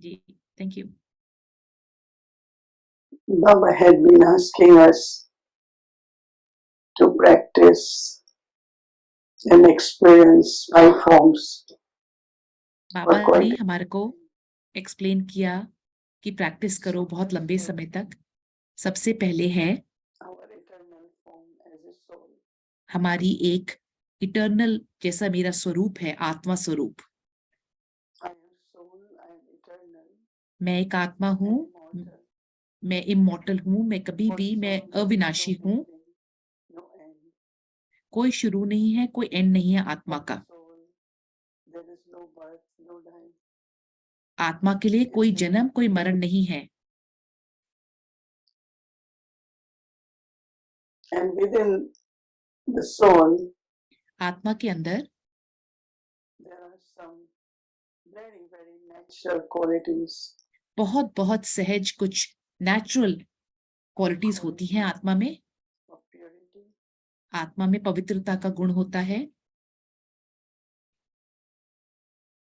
Ji, thank you. Baba had been asking us to practice and experience five forms for बाबा ने quite हमारे को explain किया कि practice करो बहुत लंबे समय तक। सबसे पहले है our eternal form as a soul. हमारी एक इटर्नल जैसा मेरा स्वरूप है, आत्मा स्वरूप। I am soul, I am eternal, मैं एक आत्मा हूँ, immortal. मैं इमॉर्टल हूँ, मैं कभी For भी मैं soul there is अविनाशी no हूँ। beginning, no end. कोई शुरू नहीं है, कोई एंड नहीं है आत्मा For का। soul there is no birth, no dying. आत्मा के लिए कोई जन्म, कोई मरण नहीं है। And within the soul आत्मा के अंदर there are some very, very natural qualities. बहुत बहुत सहज कुछ नेचुरल क्वालिटीज होती हैं आत्मा में। Of purity. आत्मा में पवित्रता का गुण होता है।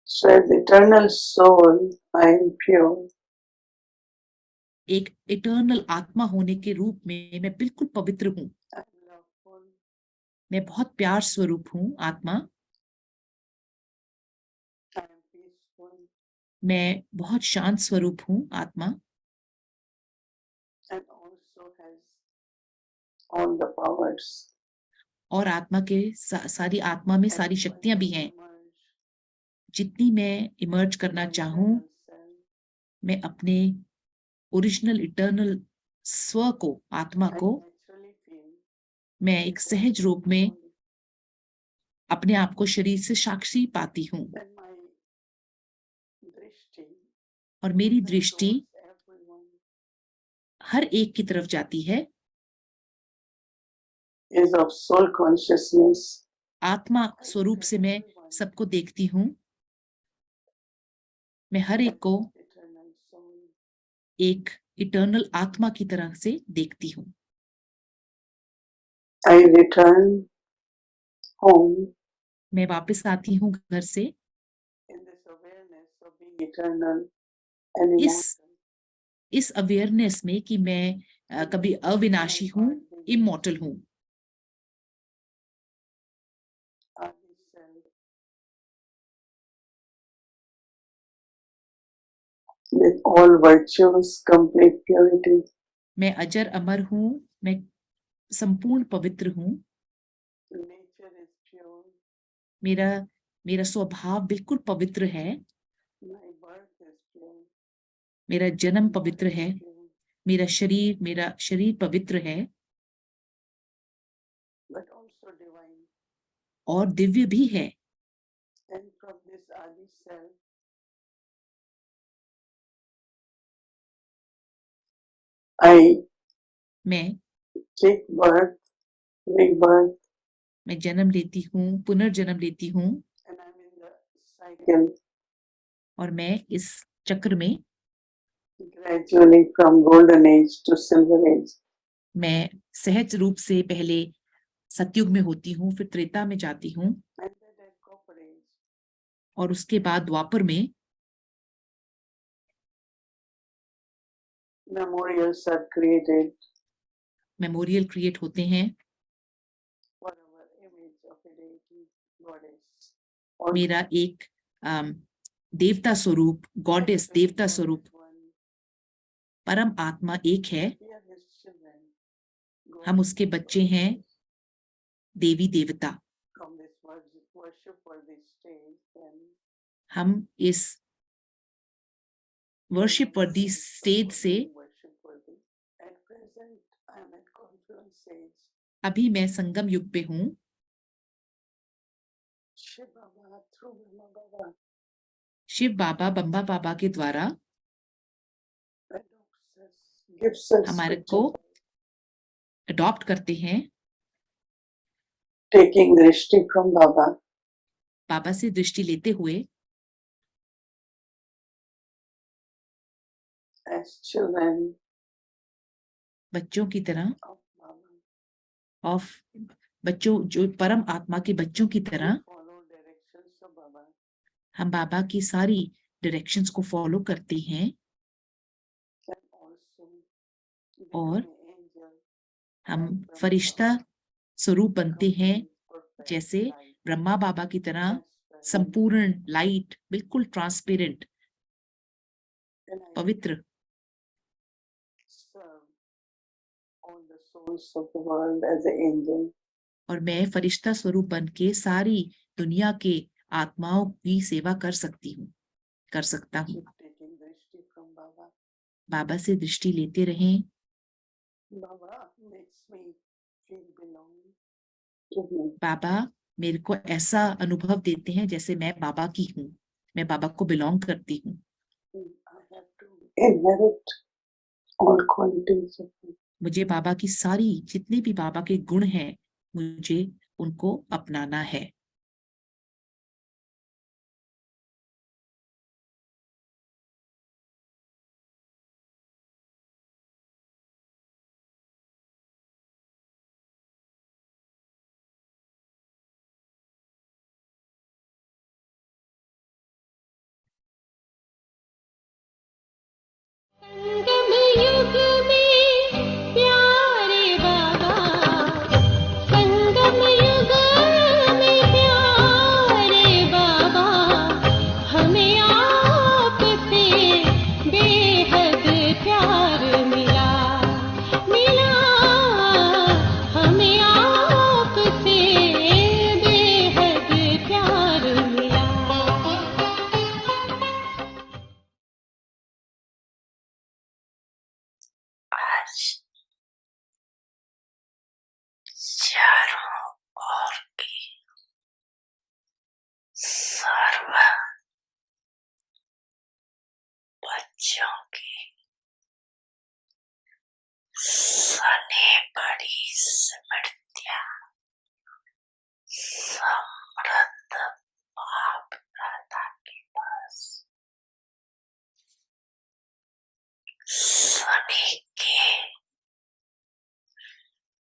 So as eternal soul, I am pure. एक इटर्नल आत्मा होने के रूप में मैं बिल्कुल पवित्र हूँ। I am loveful. मैं बहुत प्यार स्वरूप हूँ आत्मा। I am peaceful. मैं बहुत शांत स्वरूप हूँ आत्मा। And also has all the powers. और आत्मा के सारी आत्मा में सारी शक्तियां भी हैं। जितनी मैं इमर्ज करना चाहूँ, मैं अपने ओरिजिनल इटर्नल स्व को, आत्मा को, मैं एक सहज रूप में अपने आप को शरीर से साक्षी पाती हूँ। और मेरी दृष्टि हर एक की तरफ जाती है। is of soul consciousness. आत्मा स्वरूप से मैं सबको देखती हूँ। मैं हर एक को एक इटर्नल आत्मा की तरह से देखती हूँ। I return home मैं वापस आती हूँ घर से in this awareness of being eternal and immortal. इस अवेयरनेस में कि मैं कभी अविनाशी हूँ, इमॉर्टल हूँ। With all virtues, complete purity. मैं अजर अमर हूँ, मैं संपूर्ण पवित्र हूँ। Nature is pure. मेरा स्वभाव बिल्कुल पवित्र है। My birth is pure. मेरा जन्म पवित्र है। मेरा शरीर पवित्र है। But also divine. और दिव्य भी है। And from this Adi self, I मैं take birth, rebirth, मैं जन्म लेती हूँ, पुनर्जन्म लेती हूँ। and I'm in the cycle. और मैं इस चक्र में Gradually from golden age to silver age. मैं सहज रूप से पहले सतयुग में होती हूँ, फिर त्रेता में जाती हूँ। And then at copper age. और उसके बाद द्वापर में Memorials are created memorial create होते हैं। for our image of a deity, goddess. Or मेरा एक देवता स्वरूप, गॉडेस, देवता स्वरूप, परम आत्मा एक है। we are his children. हम उसके बच्चे हैं, देवी देवता। From this worship for this stage, then हम इस वर्शिप वर्दी स्टेज से worship worthy. At present, I am at confluence stage. अभी मैं संगम युग पे हूँ। Shiv Baba through Brahma Baba Shiv बाबा, बम्बा बाबा के द्वारा adopts us, gives us हमारे the को child. अडॉप्ट करते हैं। Taking drishti from Baba. बाबा से दृष्टि लेते हुए As children बच्चों की तरह of Baba. ऑफ बच्चों, जो परम आत्मा के बच्चों की तरह We follow directions of Baba. हम बाबा की सारी डायरेक्शंस को फॉलो करते हैं can also और become an angel हम like Brahma फरिश्ता Baba, स्वरूप बनते हैं, complete, perfect जैसे light, ब्रह्मा बाबा की तरह transparent, संपूर्ण लाइट, बिल्कुल ट्रांसपेरेंट, and I पवित्र। serve all the souls of the world as an angel. और मैं फरिश्ता स्वरूप बन के सारी दुनिया के आत्माओं की सेवा कर सकता हूँ। Keep taking drishti from Baba. बाबा से दृष्टि लेते रहें। Baba makes me feel belonging to him. बाबा मेरे को ऐसा अनुभव देते हैं जैसे मैं बाबा की हूँ, मैं बाबा को बिलोंग करती हूँ। I have to inherit all qualities of him. मुझे बाबा की सारी जितने भी बाबा के गुण हैं, मुझे उनको अपनाना है। संगम युग में प्यारे बाबा, संगम युग में प्यारे बाबा, हमें आपसे बेहद प्यार मिला, हमें आपसे बेहद प्यार मिला। आज चारों ओर की सर्व बच्चों की सने बड़ी स्मृतियां समृद्ध बाप दादा के पास सने के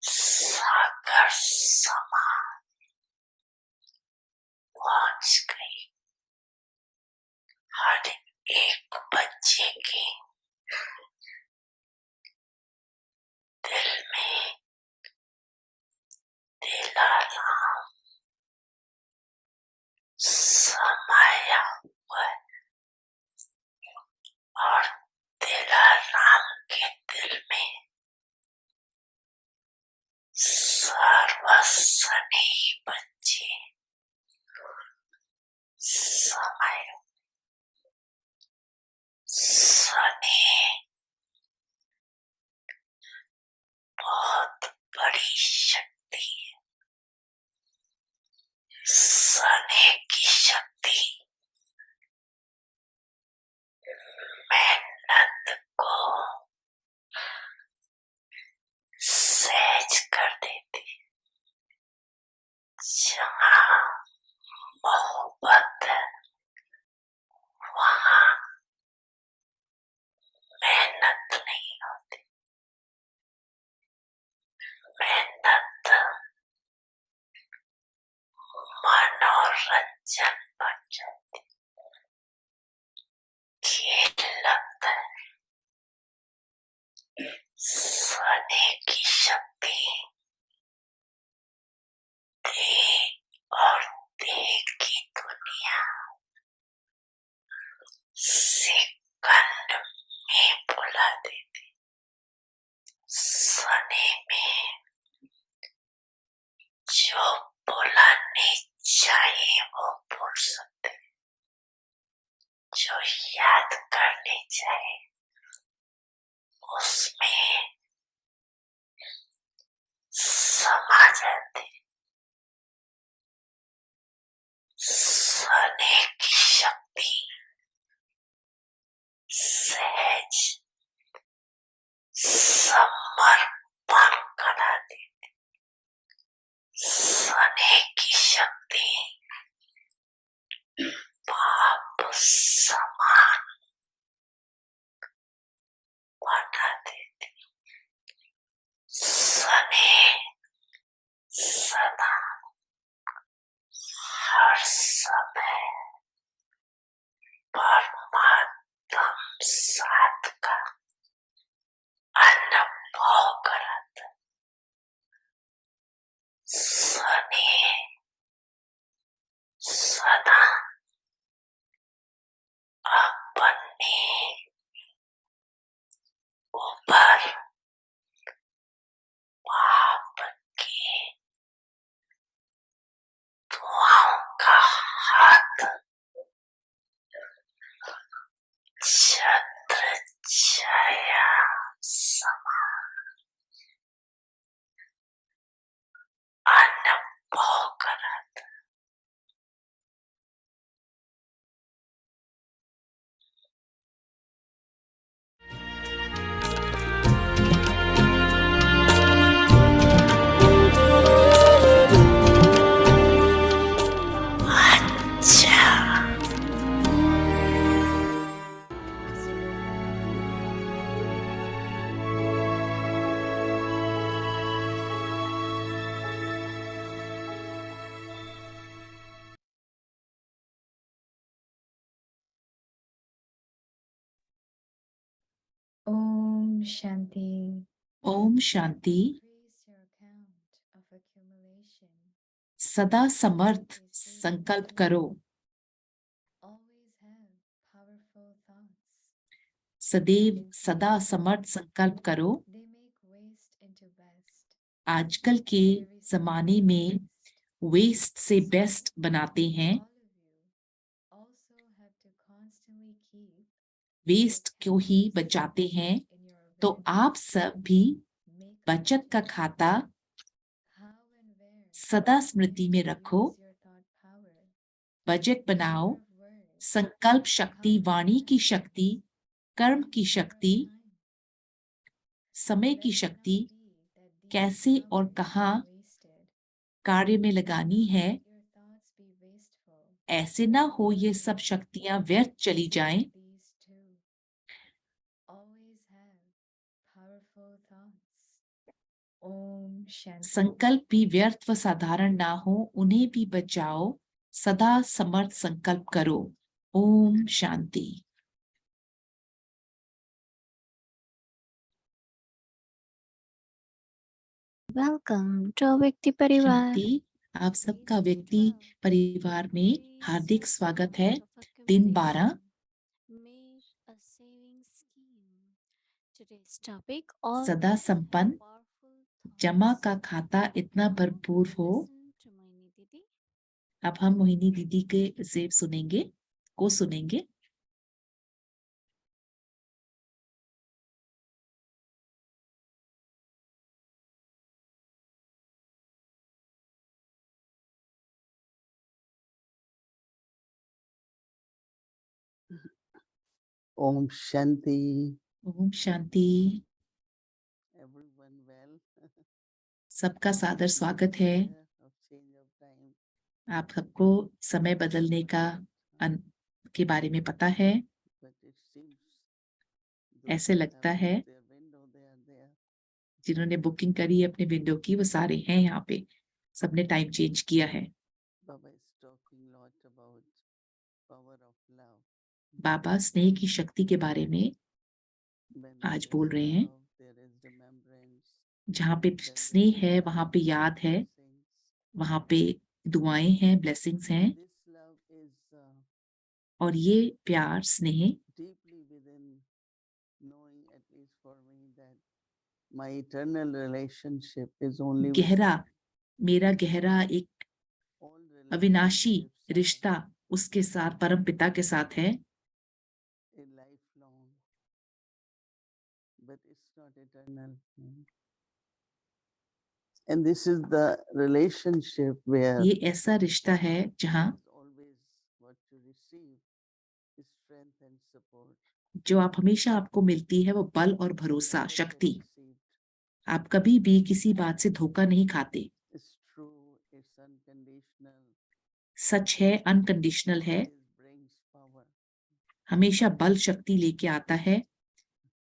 सागर समान पहुंच गई। हर एक बच्चे के दिल में दिलाराम समाया हुआ है और दिलाराम के दिल में सर्वसनी बच्चे समय सने बहुत बड़ी शक्ति है। सने की शक्ति मेहनत को सहज कर देती है। जहाँ मोहब्बत है वहाँ मेहनत नहीं होती। मेहनत मनोरंजन बन जाती, खेल लगता है। सोने की शक्ति देह और देह की दुनिया सेकंड में बुला देती। सोने में जो बुलाने चाहिए वो बोल सकते, जो याद करने चाहिए उसमें समा जाते। सोने की शक्ति सहज समर्पण करा देती। सोने की शक्ति बाप समान बना देती। सोने सदा हर समय परम छाया समा अनुभव करत अच्छा Om Shanti. Om Shanti. Increase your count of accumulation. सदा समर्थ संकल्प करो। Always have powerful thoughts. सदैव सदा समर्थ संकल्प करो। They make waste into best. आजकल के They जमाने recycle में waste. वेस्ट से So, बेस्ट बनाते हैं। all of you also have to constantly keep waste your को ही cash बचाते हैं, in your तो awareness. आप सब भी Make बचत का note खाता how and where सदा you स्मृति need में to रखो। use your thought power. Budget The बनाओ। power of words, संकल्प the शक्ति, power of वाणी की actions, शक्ति, कर्म and की the power of शक्ति, time. समय Let की it शक्ति not be that these कैसे और powers कहाँ are wasted. कार्य में Do लगानी not है, let your thoughts be wasteful. ऐसे ना हो ये सब शक्तियां व्यर्थ चली जाएं। Save these too. Always have powerful thoughts. Om Shanti. संकल्प भी व्यर्थ व साधारण ना हो, उन्हें भी बचाओ। सदा समर्थ संकल्प करो। ओम शांति। Welcome to व्यक्ति परिवार। शांति। आप सबका व्यक्ति परिवार में हार्दिक स्वागत है। दिन 12। Make a saving scheme. Today's topic all सदा संपन्न powerful thoughts. जमा का खाता इतना भरपूर हो। Listen to Moini Didi. अब हम मोहिनी दीदी के से सुनेंगे। Om Shanti. Om Shanti. Everyone well? सबका सादर स्वागत है। Of change of time. आप सबको समय बदलने का के बारे में पता है। But it seems those ऐसे who लगता have है booked their window, they are there. जिन्होंने बुकिंग करी है अपने विंडो की, वो सारे हैं यहाँ पे। सबने टाइम चेंज किया है। Baba is talking lot about power of love. बाबा स्नेह की शक्ति के बारे में When आज there बोल is रहे हैं। love, there is remembrance. जहाँ पे Then there स्नेह is है, love, वहाँ पे याद है, blessings. वहाँ पे दुआएं हैं, ब्लेसिंग्स हैं। This love is और ये प्यार, स्नेह deeply within, knowing at least for me that my eternal relationship is only with गहरा, God. मेरा गहरा एक All अविनाशी relationships are रिश्ता उसके साथ, परम पिता के साथ है। a lifelong, but it's not eternal. And this is the relationship where ये ऐसा रिश्ता है जहाँ is always what you receive is strength and support. जो आप हमेशा आपको मिलती है वो बल और भरोसा, Never get शक्ति। deceived. आप कभी भी किसी बात से धोखा नहीं खाते। It's true, it's unconditional. सच है, अनकंडीशनल है, Always brings power. हमेशा बल शक्ति लेके आता है,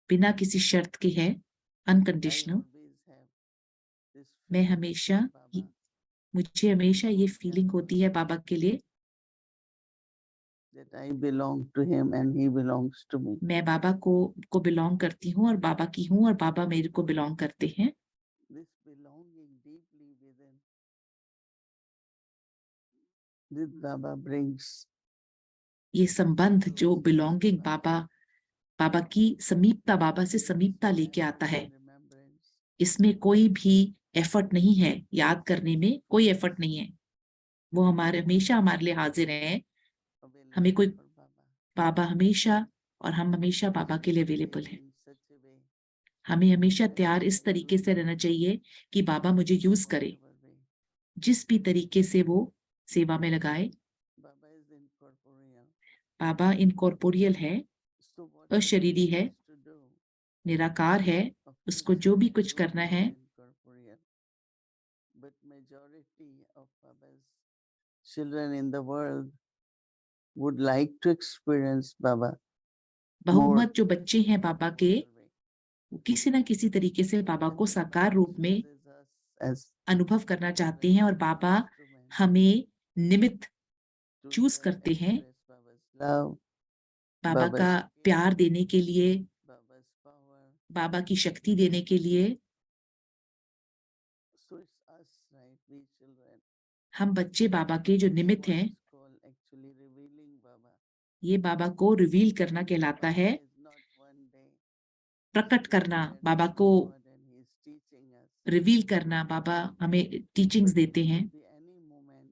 बिना किसी शर्त के है, I unconditional. always have this मैं feeling हमेशा with Baba. मुझे हमेशा ये फीलिंग होती है बाबा के लिए, That I belong to him and he belongs to me. मैं बाबा को बिलोंग करती हूँ और बाबा की हूँ और बाबा मेरे को बिलोंग करते हैं। This belonging deeply within, this Baba brings ये संबंध जो बिलोंगिंग बाबा की समीपता, बाबा से समीपता लेके आता है। remembrance. इसमें कोई भी एफर्ट नहीं है, याद करने में कोई एफर्ट नहीं है। वो हमारे हमेशा हमारे लिए हाजिर है। हमें कोई Available for Baba. बाबा हमेशा और हम हमेशा बाबा के लिए अवेलेबल हैं। In such हमें हमेशा तैयार इस तरीके से रहना चाहिए कि बाबा मुझे यूज करे, whatever way. जिस भी तरीके से वो सेवा में लगाए। Baba is incorporeal. Baba incorporeal है, So whatever अशरीरी he है, has to do, निराकार है, of उसको course जो he भी can कुछ do करना it है। as incorporeal. But majority of Baba's children in the world would like to experience Baba more बहुमत जो बच्चे हैं बाबा के, corporeal way. वो किसी ना किसी तरीके से बाबा को And साकार Baba रूप में chooses us as अनुभव करना चाहते हैं, और बाबा instruments हमें निमित्त to चूज just करते हैं express Baba's love, बाबा का Baba's प्यार care, देने के लिए, Baba's power. बाबा की शक्ति देने के लिए। So it's us, right? We children. हम बच्चे बाबा के जो निमित्त What हैं, is called actually revealing Baba. ये बाबा को रिवील करना कहलाता है। Baba is not one day प्रकट करना, declared बाबा as को God and he is teaching us. Reveal करना, बाबा हमें टीचिंग्स But it देते हैं। could be any moment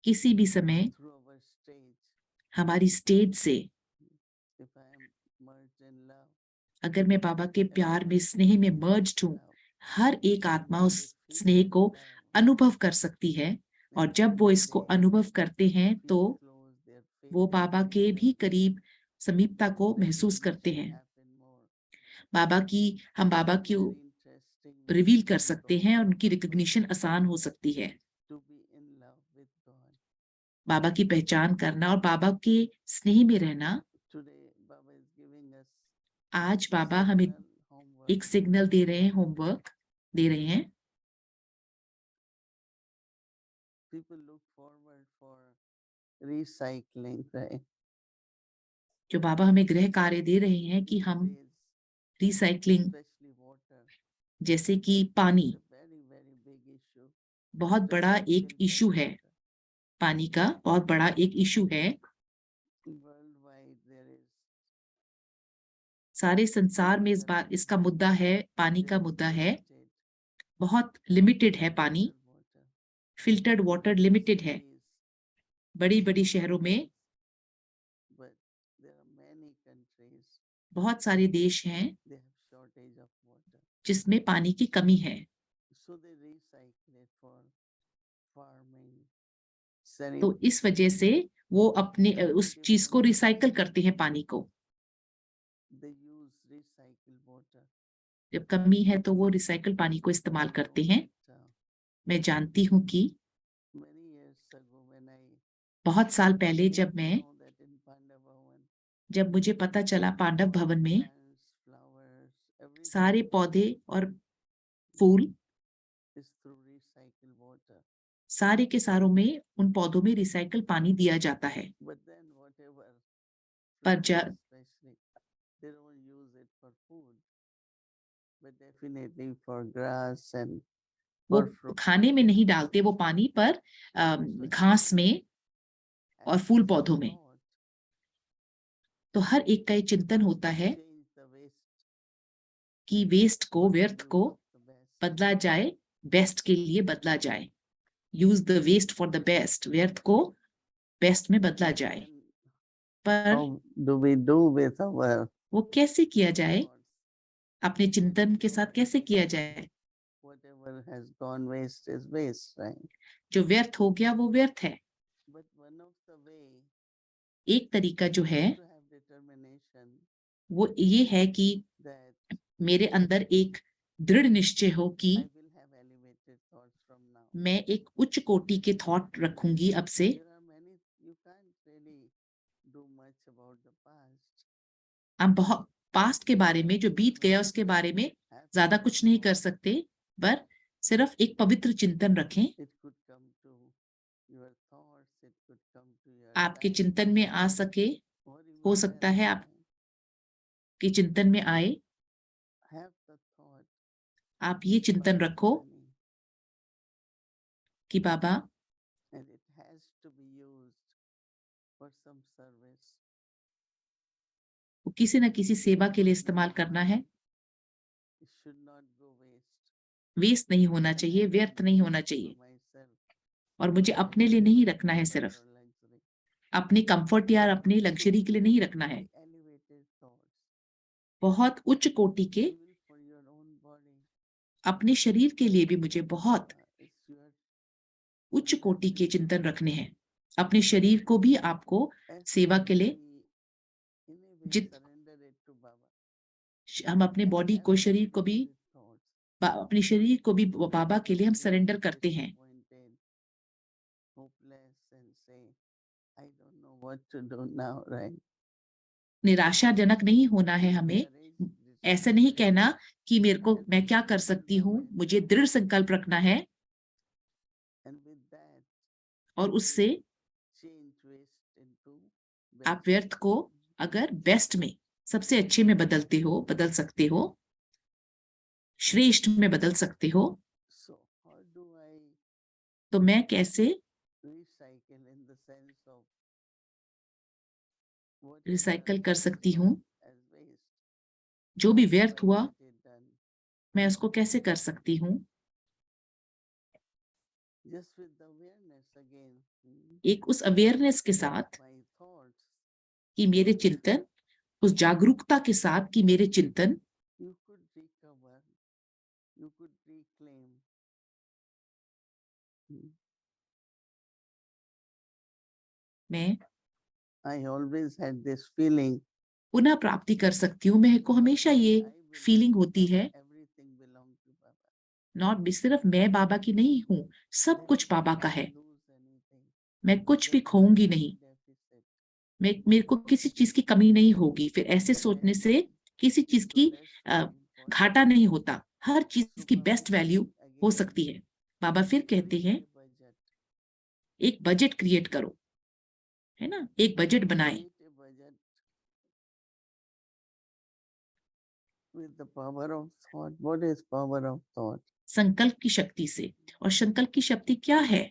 किसी भी समय through our stage. हमारी स्टेज से, If I am merged in love, अगर मैं बाबा के प्यार में, स्नेह में मर्ज्ड हूँ, love, हर एक आत्मा when उस they feel स्नेह that को love, अनुभव कर सकती है। और and जब वो when इसको they अनुभव करते हैं feel तो close, their faith वो बाबा becomes के भी more, करीब समीपता को महसूस करते recognition हैं। happen more. बाबा की, हम बाबा It's a की very interesting रिवील कर mystical सकते हैं और process उनकी रिकग्निशन आसान हो सकती है। to be in love with God. बाबा की पहचान करना और बाबा के स्नेह में रहना। Today, Baba is giving us आज a बाबा हमें signal homework. एक सिग्नल दे रहे हैं, होमवर्क दे रहे हैं। People look forward for recycling, right? जो बाबा हमें गृह कार्य दे रहे हैं कि These हम days, रिसाइकलिंग, especially water, जैसे कि पानी it's a very, very big issue. बहुत बड़ा एक Recycling for इशू है, water. पानी का बहुत बड़ा एक इशू है। Worldwide, there is सारे संसार में इस बार limited इसका मुद्दा है, पानी का there is मुद्दा है। limited बहुत लिमिटेड है पानी, filtered water. Filtered water limited है Cities, बड़ी बड़ी शहरों में। but there are many countries, बहुत सारे देश हैं they have shortage of water. जिसमें पानी की कमी है, So they recycle it for farming, तो इस वजह से वो अपने उस चीज को रिसाइकल करते हैं, पानी को। they use recycled water. जब कमी है तो वो रिसाइकल पानी को इस्तेमाल I करते know हैं। that, मैं जानती हूँ कि many years ago when I बहुत साल पहले came जब to मैं, know that in Pandavavan, जब मुझे पता चला पांडव भवन में plants, flowers, everything सारे पौधे और फूल, is through recycled water. सारे के सारों में उन पौधों में रिसाइकल पानी दिया जाता है। But then whatever पर flowers especially, they don't use it for food, but definitely for grass and वो for fruit. खाने में नहीं डालते वो पानी, पर घास में और And फूल it's पौधों में। thought तो हर एक का ये चिंतन होता to है change the waste कि वेस्ट को, for the व्यर्थ use को of the best. बदला जाए, बेस्ट के लिए बदला जाए। Use the waste for the best, व्यर्थ को बेस्ट में बदला But जाए। then पर how do we do with our वो कैसे किया जाए, thoughts? अपने चिंतन के साथ कैसे किया जाए? Whatever has gone waste is waste, right? जो व्यर्थ हो गया वो व्यर्थ है। But one of the way एक तरीका जो है is to have determination वो ये है कि that मेरे अंदर एक दृढ़ निश्चय हो कि I will have elevated thoughts from now. मैं एक उच्च कोटि के थॉट रखूंगी अब से। There are many, you can't really do much about the past. हम बहुत पास्ट के बारे में, जो बीत गया उसके बारे में Have ज्यादा some कुछ नहीं कर thought. सकते, पर सिर्फ एक पवित्र चिंतन रखें। It could come to your thoughts, it could come to your आपके life, चिंतन में आ सके, or हो even सकता है anytime. आपके चिंतन में आए। Have the thought, आप ये चिंतन Baba रखो Mani, कि बाबा, and it has to be used for some service. वो किसी न किसी सेवा के लिए इस्तेमाल करना है। It should not go waste. Waste नहीं होना And I चाहिए, don't व्यर्थ नहीं use होना it for चाहिए। myself, और मुझे for अपने my लिए नहीं own रखना है, comfort सिर्फ or luxury. अपने कंफर्ट या अपनी So लग्जरी के लिए नहीं रखना है। very elevated thoughts, बहुत उच्च कोटि के even for your अपने शरीर के लिए भी मुझे बहुत it's your उच्च कोटि के चिंतन रखने हैं। अपने शरीर को भी आपको सेवा के लिए in a way जित surrender it to Baba. हम अपने And बॉडी have को, the शरीर को भी negative thoughts. अपने शरीर को भी बाबा के लिए हम Feel सरेंडर करते हैं। disappointed, hopeless, and say, I don't know what to do now, right? निराशाजनक नहीं होना है हमें। Courage, ऐसा नहीं determination, कहना कि मेरे को, and मैं क्या कर believe in सकती हूँ, Baba. मुझे दृढ़ संकल्प रखना है And with that, और उससे change waste into आप best. व्यर्थ को अगर बेस्ट में, सबसे अच्छे में बदलते हो, बदल सकते हो, श्रेष्ठ में बदल सकते हो। So how do I तो मैं कैसे recycle in the sense of whatever recycle कर has सकती gone हूँ? as waste, जो भी how do व्यर्थ I हुआ, get it done? मैं उसको कैसे कर सकती हूँ? Just with the awareness again. एक उस अवेयरनेस के साथ My thoughts, कि मेरे चिंतन, उस जागरूकता के साथ कि मेरे चिंतन you could recover, you could reclaim. मैं I always had this feeling. पुनः प्राप्ति कर सकती हूँ। मेरे को हमेशा ये I belong फीलिंग to होती Baba, है, everything belongs to Baba. Not सिर्फ मैं बाबा की नहीं हूँ, सब Never कुछ बाबा will का I है। lose anything. मैं कुछ भी There will खोऊंगी be no नहीं, deficit. मेरे को किसी चीज की कमी नहीं होगी। फिर ऐसे सोचने से किसी चीज So की that's very important. घाटा नहीं होता, हर चीज So की Baba बेस्ट वैल्यू says हो again, सकती है। बाबा फिर कहते हैं, create a budget. एक बजट क्रिएट करो, है ना, एक बजट बनाए Create a budget with the power of thought. What is power of thought? संकल्प की शक्ति से। और संकल्प की शक्ति क्या है?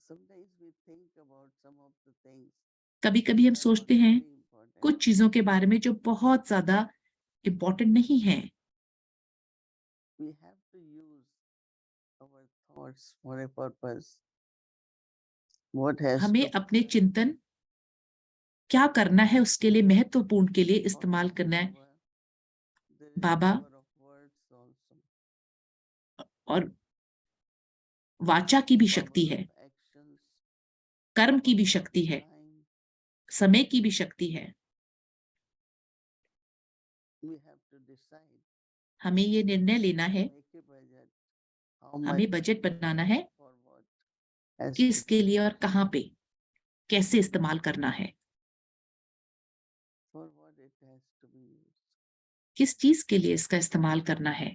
Sometimes we think about some of the things कभी कभी हम that are सोचते not हैं very important. कुछ चीजों के बारे में जो बहुत ज्यादा इम्पोर्टेंट नहीं है। We have to use our thoughts for a purpose. What has हमें to अपने चिंतन क्या करना है उसके लिए, महत्वपूर्ण के लिए इस्तेमाल करना है। There is Baba power of words also. और वाचा की भी शक्ति Power है, of actions, कर्म की भी power of शक्ति है, time. समय की भी शक्ति है। We have to decide. हमें ये निर्णय लेना है, Make a budget. How हमें much बजट बनाना है, for what has to किसके लिए और कहाँ पे कैसे इस्तेमाल करना है, for what it has to be used. किस चीज के लिए इसका इस्तेमाल करना है।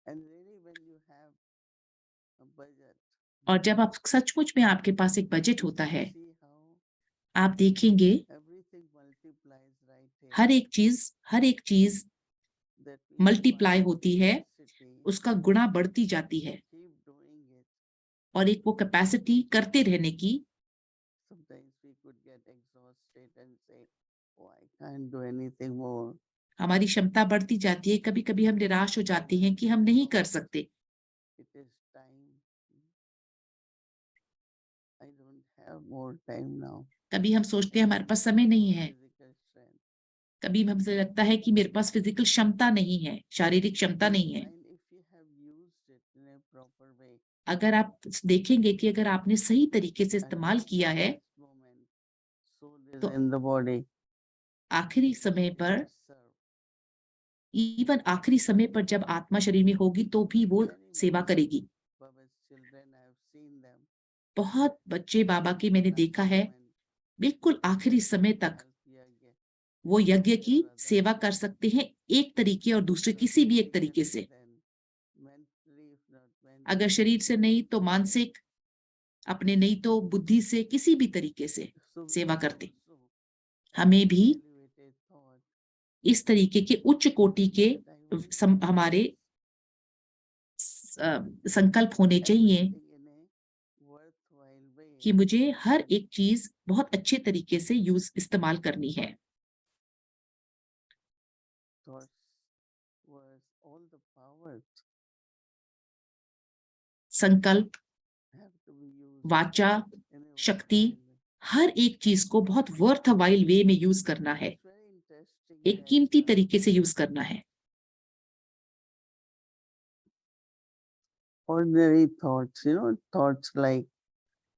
And really when you have a budget, और जब आप सचमुच में आपके पास एक बजट होता you है, see how आप देखेंगे everything multiplies right here. हर एक चीज That we मल्टीप्लाई find होती है, capacity उसका गुणा बढ़ती जाती है। to keep doing it. और एक वो कैपेसिटी करते रहने की, Sometimes we could get exhausted and say, oh, I can't do anything more. हमारी क्षमता बढ़ती जाती है। कभी कभी हम निराश हो जाते हैं कि हम नहीं कर सकते। It is time. I don't have more time now. कभी हम सोचते हैं हमारे पास समय नहीं है, Physical strength. कभी हमसे लगता है कि मेरे पास फिजिकल क्षमता नहीं है, शारीरिक क्षमता नहीं है। And if you have used it in a proper way, अगर आप देखेंगे कि अगर आपने सही तरीके से इस्तेमाल until किया the है, last moment, soul is तो in the body. आखिरी समय It पर, will serve. इवन आखिरी समय पर जब आत्मा शरीर में होगी तो भी वो Many, सेवा many करेगी। Baba's children, I have seen them. बहुत बच्चे बाबा के मैंने Last देखा है, moment, बिल्कुल आखिरी समय तक किया गया। वो यज्ञ की Rather than सेवा कर सकते हैं, एक तरीके और दूसरे किसी भी एक तरीके से। mentally, if not mentally, अगर शरीर से नहीं तो मानसिक, अपने नहीं तो बुद्धि से, किसी भी तरीके से so we सेवा should करते। also हमें भी elevated thought इस तरीके के उच्च कोटि के that I want to do हमारे संकल्प होने चाहिए everything in a worthwhile way. कि मुझे हर एक चीज बहुत अच्छे तरीके से इस्तेमाल करनी है। Thoughts, words, all the powers संकल्प, have to be used वाचा, in a शक्ति, worthwhile way. हर एक चीज को बहुत वर्थवाइल वे में यूज करना है, It's very interesting एक that, कीमती तरीके से यूज करना है। ordinary thoughts, thoughts like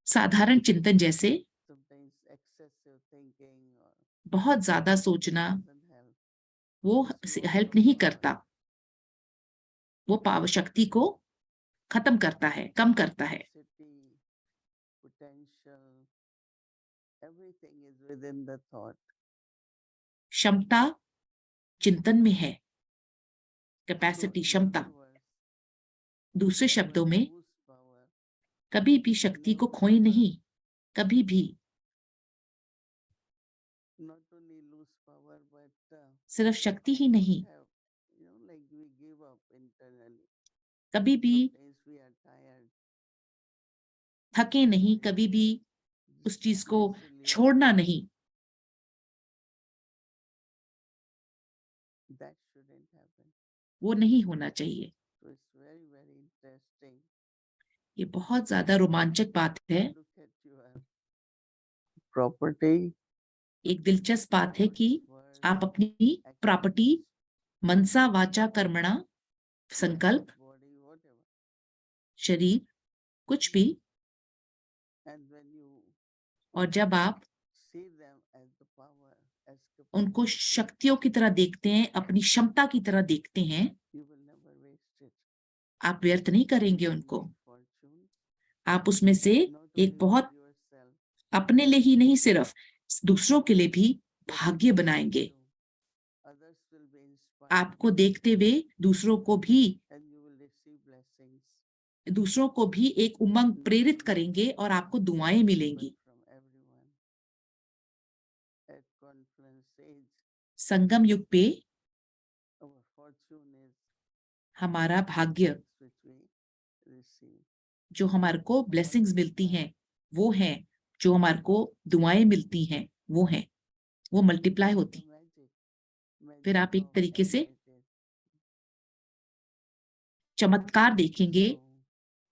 साधारण चिंतन जैसे sometimes excessive thinking or बहुत ज्यादा सोचना doesn't help. वो Slows हेल्प the नहीं power, करता, वो पावर शक्ति को खत्म करता है, कम करता है। capacity, potential, everything is within the thought. क्षमता चिंतन में है, So कैपेसिटी in क्षमता। other words, दूसरे never शब्दों में lose power, कभी भी शक्ति को never खोए नहीं, कभी भी। not only lose power, but सिर्फ शक्ति ही don't नहीं, have, like we give up internally. कभी भी Sometimes we are tired. थके नहीं, sometimes कभी भी उस चीज को disillusioned. छोड़ना नहीं। That shouldn't happen. वो नहीं होना चाहिए। So it's very, very interesting. ये बहुत ज्यादा रोमांचक बात है। Look at your property, एक दिलचस्प बात है कि word, आप अपनी प्रॉपर्टी मनसा वाचा कर्मणा, संकल्प, body, whatever. शरीर, कुछ भी, And when you और जब आप see them as the power, as उनको capacity, शक्तियों की तरह देखते हैं, अपनी क्षमता की तरह देखते हैं, you will never waste it. आप व्यर्थ नहीं करेंगे You will उनको। make fortune, आप उसमें से not only एक बहुत for yourself, अपने लिए ही नहीं, सिर्फ दूसरों के लिए भी but भाग्य others बनाएंगे। too. Others will be inspired आपको देखते हुए दूसरों को भी and you will receive blessings. दूसरों को भी एक उमंग प्रेरित करेंगे और आपको दुआएं मिलेंगी। But from everyone. At confluence age, संगम युग पे our fortune is हमारा भाग्य, blessings which we receive. जो हमारे को ब्लेसिंग्स मिलती हैं, वो है जो हमारे को दुआएं मिलती हैं, वो है, वो मल्टीप्लाई होती। फिर आप एक तरीके से चमत्कार देखेंगे।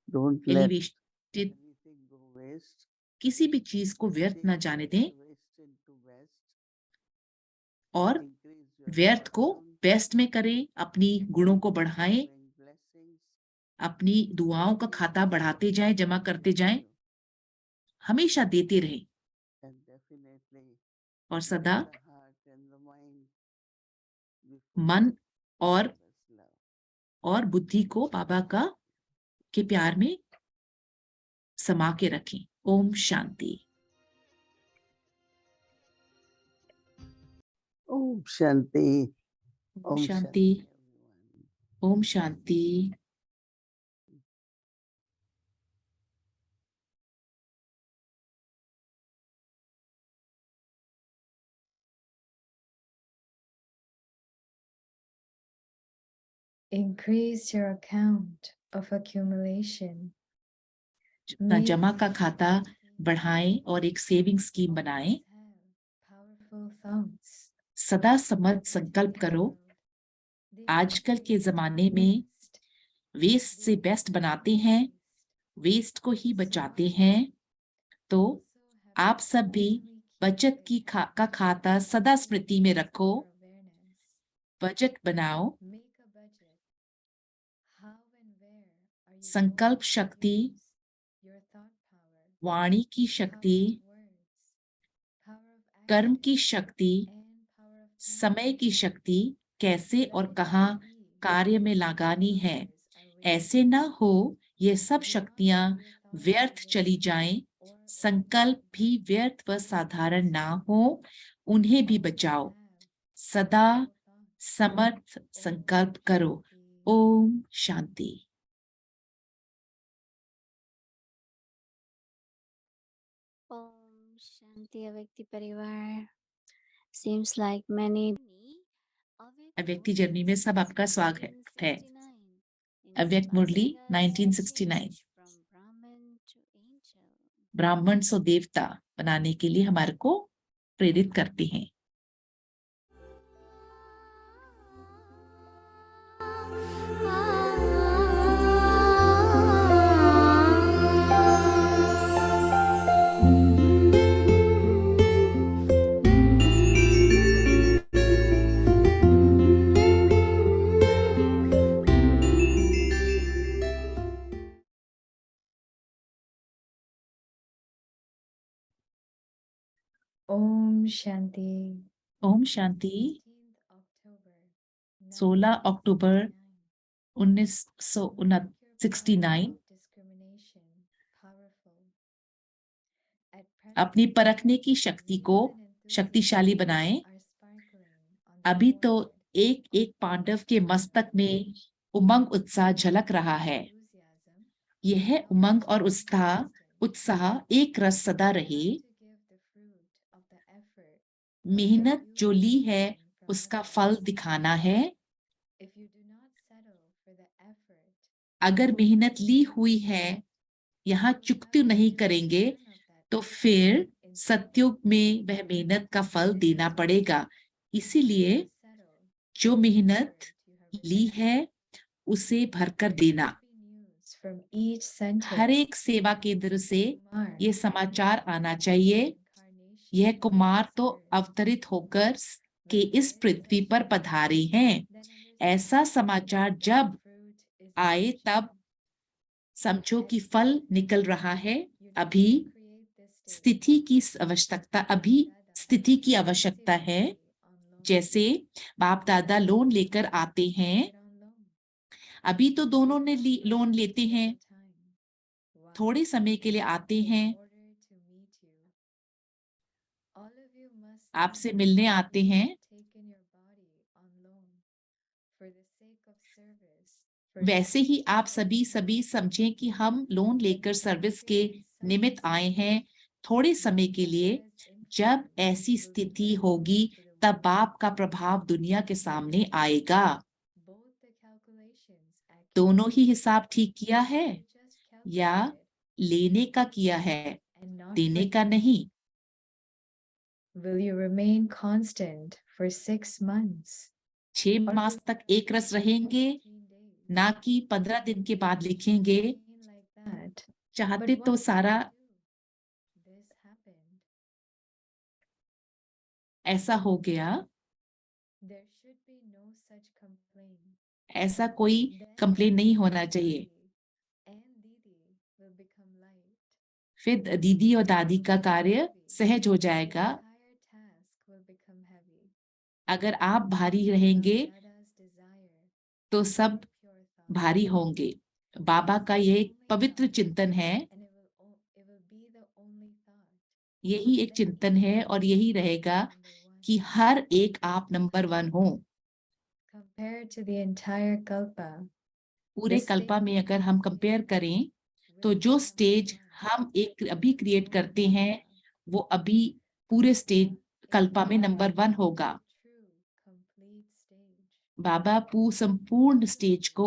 Don't let elevated, anything go waste. किसी भी चीज को व्यर्थ न जाने दें Waste into best. और Increase your व्यर्थ को fortune, बेस्ट में करें, अपनी गुणों को बढ़ाएं, bring blessings, अपनी दुआओं का खाता बढ़ाते जाएं, जमा करते जाएं, हमेशा देते रहें and definitely और सदा the heart and the mind before मन और Baba's love. बुद्धि को बाबा का के प्यार में समा के रखें। ओम Shanti. Om Shanti. Om Om Shanti. Shanti, everyone. Om Shanti. Increase your account of accumulation. अपना May जमा का you खाता बढ़ाएं और एक सेविंग स्कीम बनाएं। always have powerful thoughts. सदा समर्थ संकल्प करो। आजकल के जमाने में वेस्ट से बेस्ट बनाते हैं, वेस्ट को ही बचाते हैं। तो आप सब भी बचत की का खाता सदा स्मृति में रखो, बजट बनाओ। संकल्प शक्ति, वाणी की शक्ति, कर्म की शक्ति, समय की शक्ति कैसे और कहाँ कार्य में लगानी है। ऐसे ना हो ये सब शक्तियां व्यर्थ चली जाएं। संकल्प भी व्यर्थ व साधारण ना हो, उन्हें भी बचाओ। सदा समर्थ संकल्प करो। Om Shanti. Om Shanti Avyakti Parivar. Seems like many. अव्यक्ति जर्नी में सब आपका स्वागत है। अव्यक्त मुरली 1969। ब्राह्मण सो देवता बनाने के लिए हमारे को प्रेरित करते हैं। Om Shanti. ओम शांति। 16 16 अक्टूबर 1969 1969 अपनी परखने की शक्ति को शक्तिशाली बनाएं। अभी तो एक एक पांडव के मस्तक में उमंग उत्साह झलक रहा है। यह उमंग और उत्साह एक रस सदा रहे। मेहनत जो ली है उसका फल दिखाना है। अगर मेहनत ली हुई है यहाँ चुकती नहीं करेंगे तो फिर सतयुग में वह मेहनत का फल देना पड़ेगा। इसीलिए जो मेहनत ली है उसे भरकर देना। हर एक सेवा केंद्र से ये समाचार आना चाहिए, यह कुमार तो अवतरित होकर के इस पृथ्वी पर पधारे हैं। ऐसा समाचार जब आए तब समझो कि फल निकल रहा है। अभी स्थिति की आवश्यकता है। जैसे बाप दादा लोन लेकर आते हैं, अभी तो दोनों ने लोन लेते हैं, थोड़े समय के लिए आते हैं, आपसे मिलने आते हैं। वैसे ही आप सभी समझें कि हम लोन लेकर सर्विस के निमित्त आए हैं थोड़े समय के लिए। जब ऐसी स्थिति होगी तब बाप का प्रभाव दुनिया के सामने आएगा। दोनों ही हिसाब ठीक किया है या लेने का किया है, देने का नहीं। Will you remain constant for 6 months? 6 मास तक एक रस रहेंगे, ना कि 15 दिन के बाद लिखेंगे। चाहते तो सारा ऐसा हो गया। ऐसा कोई कंप्लेन नहीं होना चाहिए। फिर दीदी और दादी का कार्य सहज हो जाएगा। अगर आप भारी रहेंगे तो सब भारी होंगे। बाबा का ये एक पवित्र चिंतन है, यही एक चिंतन है और यही रहेगा कि हर एक आप नंबर 1 हो। Compared to the entire kalpa, पूरे कल्पा में अगर हम कंपेयर करें तो जो स्टेज हम एक अभी क्रिएट करते हैं वो अभी पूरे स्टेज कल्पा में नंबर 1 होगा। बाबा संपूर्ण स्टेज को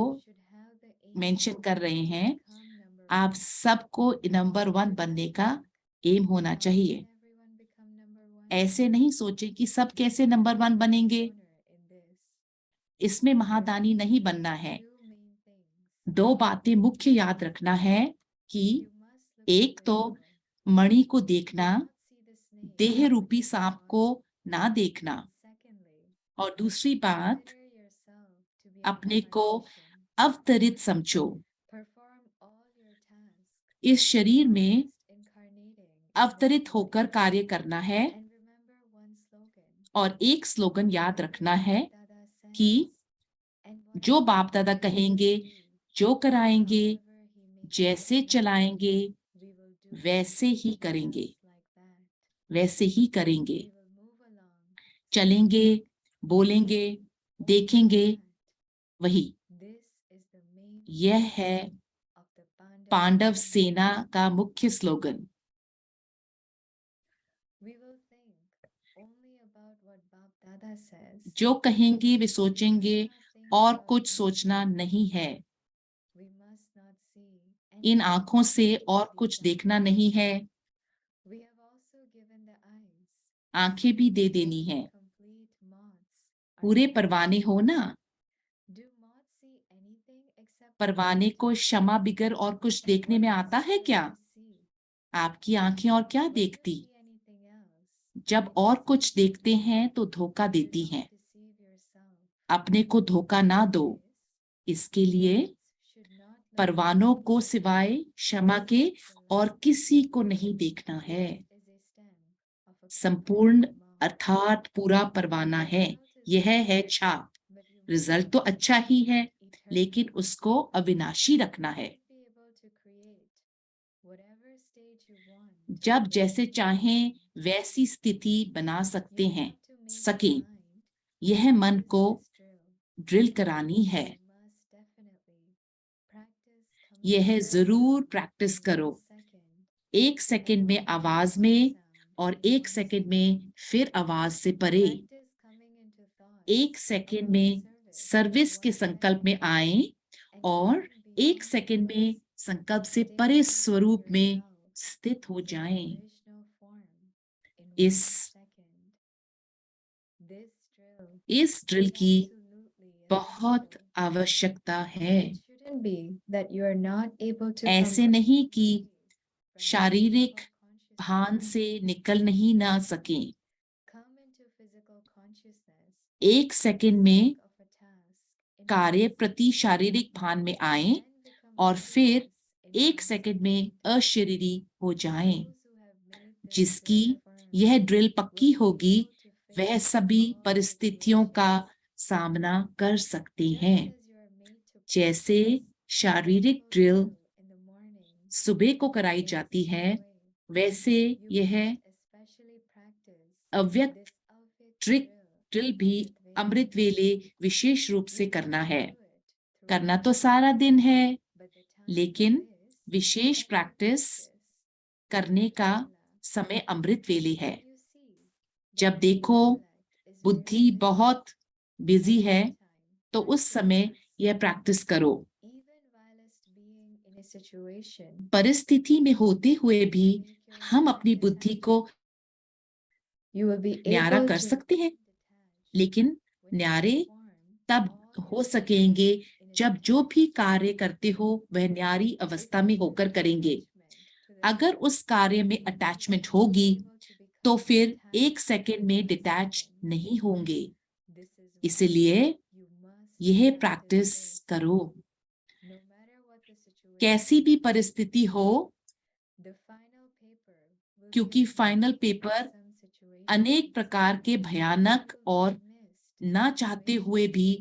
मेंशन कर रहे हैं। आप सबको नंबर 1 बनने का एम होना चाहिए। ऐसे नहीं सोचे कि सब कैसे नंबर 1 बनेंगे। इसमें महादानी नहीं बनना है। 2 बातें मुख्य याद रखना है कि एक तो मणि को देखना, देह रूपी सांप को ना देखना, और दूसरी बात अपने को अवतरित समझो। इस शरीर में अवतरित होकर कार्य करना है और एक स्लोगन याद रखना है कि जो बाप दादा कहेंगे, जो कराएंगे, जैसे चलाएंगे वैसे ही करेंगे, वैसे ही करेंगे। चलेंगे, बोलेंगे, देखेंगे, वही। यह है पांडव सेना का मुख्य स्लोगन। जो कहेंगे वे सोचेंगे और कुछ सोचना नहीं है। इन आंखों से और कुछ देखना नहीं है। आंखें भी दे देनी है। पूरे परवाने हो ना। परवाने को क्षमा बिगर और कुछ देखने में आता है क्या? आपकी आंखें और क्या देखती? जब और कुछ देखते हैं तो धोखा देती हैं। अपने को धोखा ना दो। इसके लिए परवानों को सिवाय क्षमा के और किसी को नहीं देखना है। संपूर्ण अर्थात पूरा परवाना है। यह है छाप। रिजल्ट तो अच्छा ही है, लेकिन उसको अविनाशी रखना है। जब जैसे चाहें वैसी स्थिति बना सकते हैं सकें। यह मन को ड्रिल करानी है। यह जरूर प्रैक्टिस करो। 1 सेकंड में आवाज में और 1 सेकंड में फिर आवाज से परे। 1 सेकंड में सर्विस के संकल्प में आए और 1 सेकंड में संकल्प से परे स्वरूप में स्थित हो जाएं। इस ड्रिल की बहुत आवश्यकता है। ऐसे नहीं कि शारीरिक भान से निकल नहीं ना सके। 1 सेकंड में कार्य प्रति शारीरिक भान में आए और फिर 1 सेकंड में अशरीरी हो जाएं। जिसकी यह ड्रिल पक्की होगी, वह सभी परिस्थितियों का सामना कर सकते हैं। जैसे शारीरिक ड्रिल सुबह को कराई जाती है, वैसे यह अव्यक्त ड्रिल भी अमृत वेले विशेष रूप से करना है। करना तो सारा दिन है, लेकिन विशेष प्रैक्टिस करने का समय अमृत वेले है। जब देखो बुद्धि बहुत बिजी है, तो उस समय यह प्रैक्टिस करो। परिस्थिति में होते हुए भी हम अपनी बुद्धि को न्यारा कर सकते हैं, लेकिन न्यारे तब हो सकेंगे जब जो भी कार्य करते हो वह न्यारी अवस्था में होकर करेंगे। अगर उस कार्य में अटैचमेंट होगी तो फिर 1 सेकंड में डिटैच नहीं होंगे। इसलिए यह प्रैक्टिस करो। कैसी भी परिस्थिति हो, क्योंकि फाइनल पेपर अनेक प्रकार के भयानक और ना चाहते हुए भी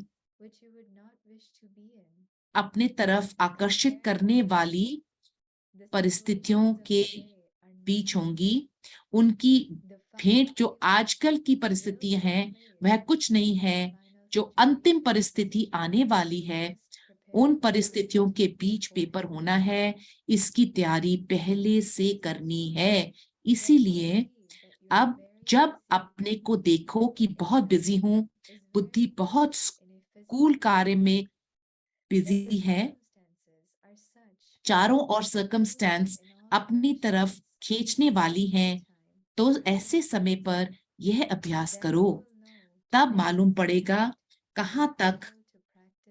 अपने तरफ आकर्षित करने वाली परिस्थितियों के बीच होंगी। उनकी भेंट जो आजकल की परिस्थितियां हैं, वह कुछ नहीं है। जो अंतिम परिस्थिति आने वाली है, उन परिस्थितियों के बीच पेपर होना है। इसकी तैयारी पहले से करनी है। इसीलिए अब जब अपने को देखो कि बहुत बिजी हूं, बुद्धि बहुत स्कूल कार्य में बिजी है, चारों ओर सर्कमस्टेंस अपनी तरफ खींचने वाली हैं, तो ऐसे समय पर यह अभ्यास करो। तब मालूम पड़ेगा कहां तक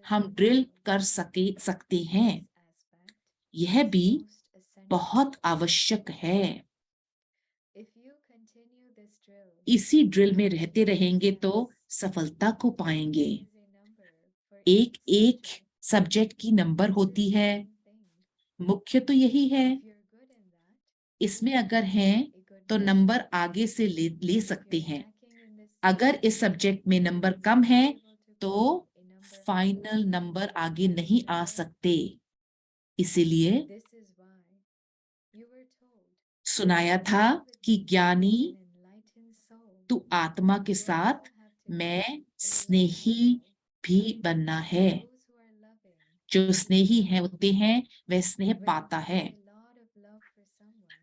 हम ड्रिल कर सकते हैं। यह भी बहुत आवश्यक है। इसी ड्रिल में रहते रहेंगे तो सफलता को पाएंगे। एक एक सब्जेक्ट की नंबर होती है। मुख्य तो यही है। इसमें अगर हैं तो नंबर आगे से ले सकते हैं। अगर इस सब्जेक्ट में नंबर कम है तो फाइनल नंबर आगे नहीं आ सकते। इसीलिए सुनाया था कि ज्ञानी तू आत्मा के साथ मैं स्नेही भी बनना है। जो स्नेही है होते हैं वह स्नेह पाता है।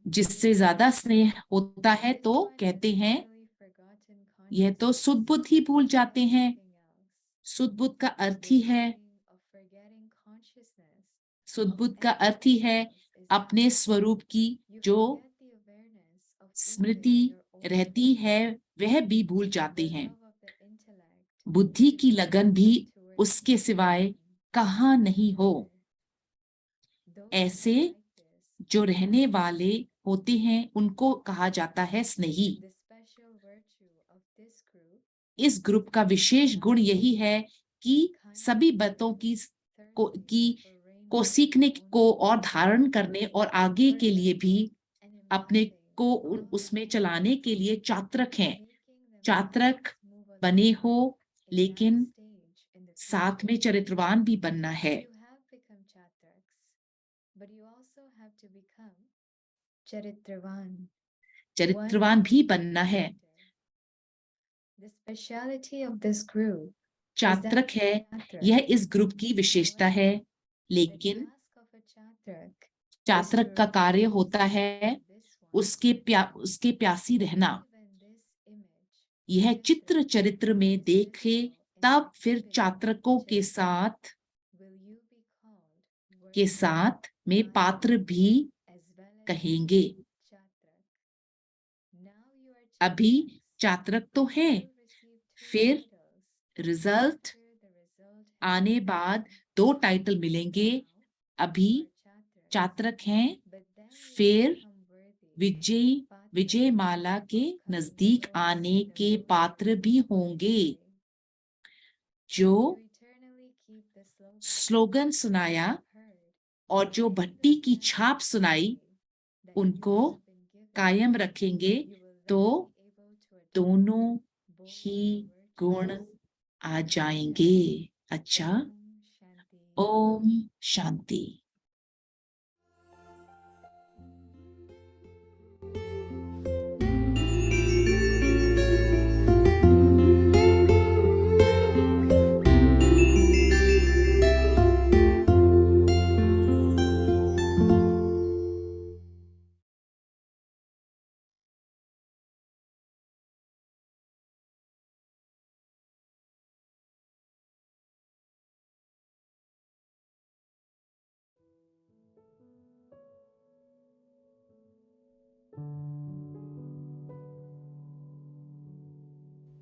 जिससे ज्यादा स्नेह होता है तो कहते हैं यह तो सुध बुद्ध ही भूल जाते हैं। सुध बुद्ध का अर्थ ही है, सुध बुद्ध का अर्थ ही है अपने स्वरूप की जो स्मृति रहती है वह भी भूल जाते हैं। बुद्धि की लगन भी उसके सिवाय कहाँ नहीं हो। ऐसे जो रहने वाले होते हैं उनको कहा जाता है स्नेही। इस ग्रुप का विशेष गुण यही है कि सभी बातों को सीखने को और धारण करने और आगे के लिए भी अपने को उसमें चलाने के लिए चात्रक हैं। चात्रक बने हो, लेकिन साथ में चरित्रवान भी बनना है। You have become chatraks, but you also have to become charitravan. चरित्रवान भी बनना है। The speciality of this group चात्रक है, यह इस ग्रुप की विशेषता है, लेकिन चात्रक का कार्य होता है उसके प्यासी रहना। यह चित्र चरित्र में देखे तब फिर चात्रकों के साथ में पात्र भी कहेंगे। अभी चात्रक तो है, फिर रिजल्ट आने बाद 2 टाइटल मिलेंगे। अभी चात्रक हैं, फिर विजय माला के नजदीक आने के पात्र भी होंगे। जो स्लोगन सुनाया और जो भट्टी की छाप सुनाई, उनको कायम रखेंगे तो दोनों ही गुण आ जाएंगे। अच्छा, Om Shanti.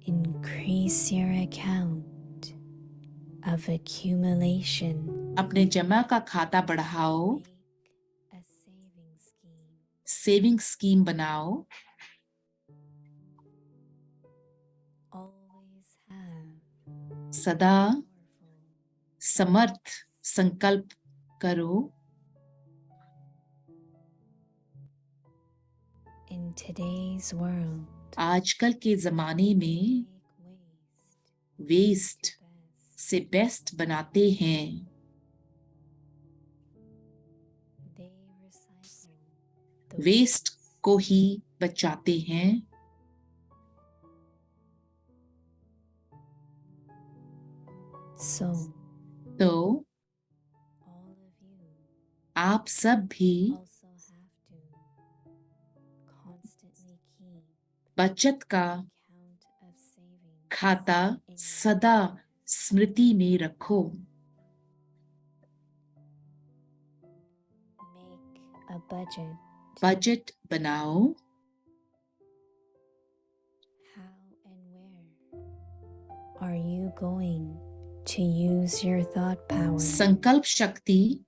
Increase your account of accumulation. अपने जमा का खाता बढ़ाओ, Make a saving scheme. Saving scheme बनाओ। Always have सदा powerful समर्थ संकल्प करो। in today's world. आजकल के जमाने में Make वेस्ट best. से बेस्ट बनाते हैं। They recycle the वेस्ट को ही बचाते हैं। So तो all of you आप सब भी also have to constantly keep बचत का count of savings खाता in your सदा स्मृति में रखो। make a budget. बजट बनाओ। How and where are you going to use your thought power? संकल्प शक्ति,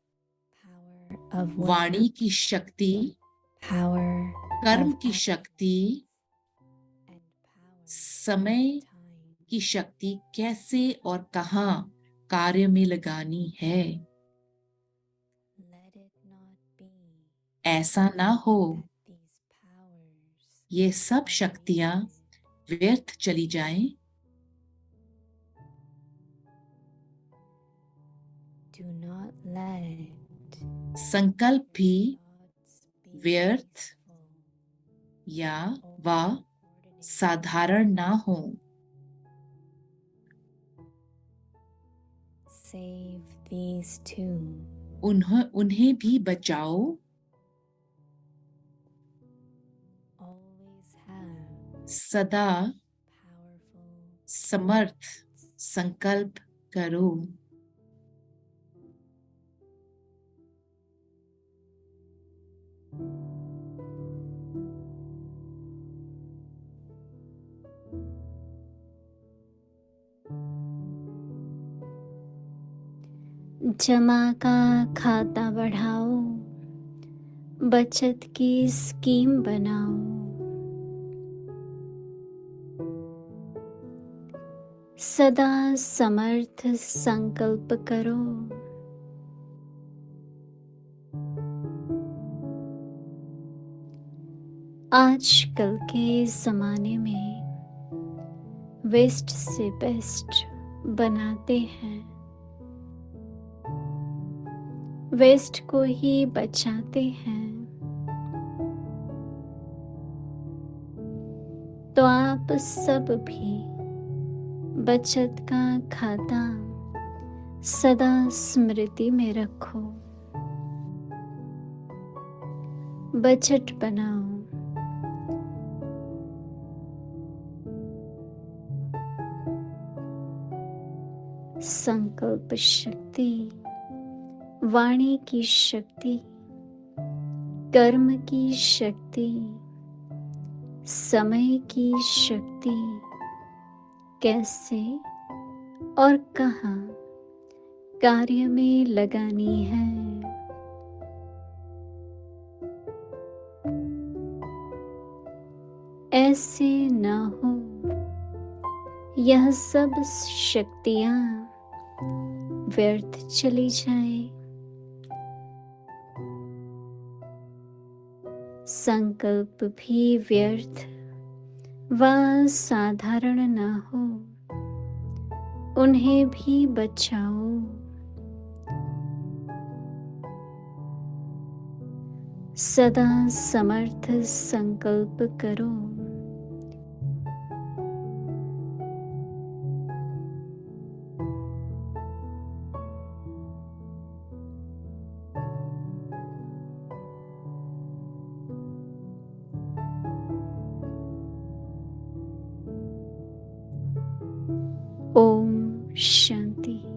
Power of वाणी will, की शक्ति, power कर्म of की action, शक्ति, and power समय of time. की शक्ति कैसे और कहाँ कार्य में लगानी है। Let it not be ऐसा ना हो that these powers ये सब are शक्तियां wasted. व्यर्थ चली जाएं। Do not let संकल्प भी thoughts be व्यर्थ wasteful या or वा ordinary. साधारण ना हो। Save these two. उन्हें भी बचाओ। Always have सदा powerful समर्थ संकल्प करो। जमा का खाता बढ़ाओ, बचत की स्कीम बनाओ। सदा समर्थ संकल्प करो। आजकल के ज़माने में वेस्ट से बेस्ट बनाते हैं, वेस्ट को ही बचाते हैं। तो आप सब भी बचत का खाता सदा स्मृति में रखो, बजट बनाओ, संकल्प शक्ति, वाणी की शक्ति, कर्म की शक्ति, समय की शक्ति कैसे और कहाँ कार्य में लगानी है। ऐसे न हो यह सब शक्तियाँ व्यर्थ चली जाए। संकल्प भी व्यर्थ व साधारण न हो, उन्हें भी बचाओ। सदा समर्थ संकल्प करो। ओम शांति।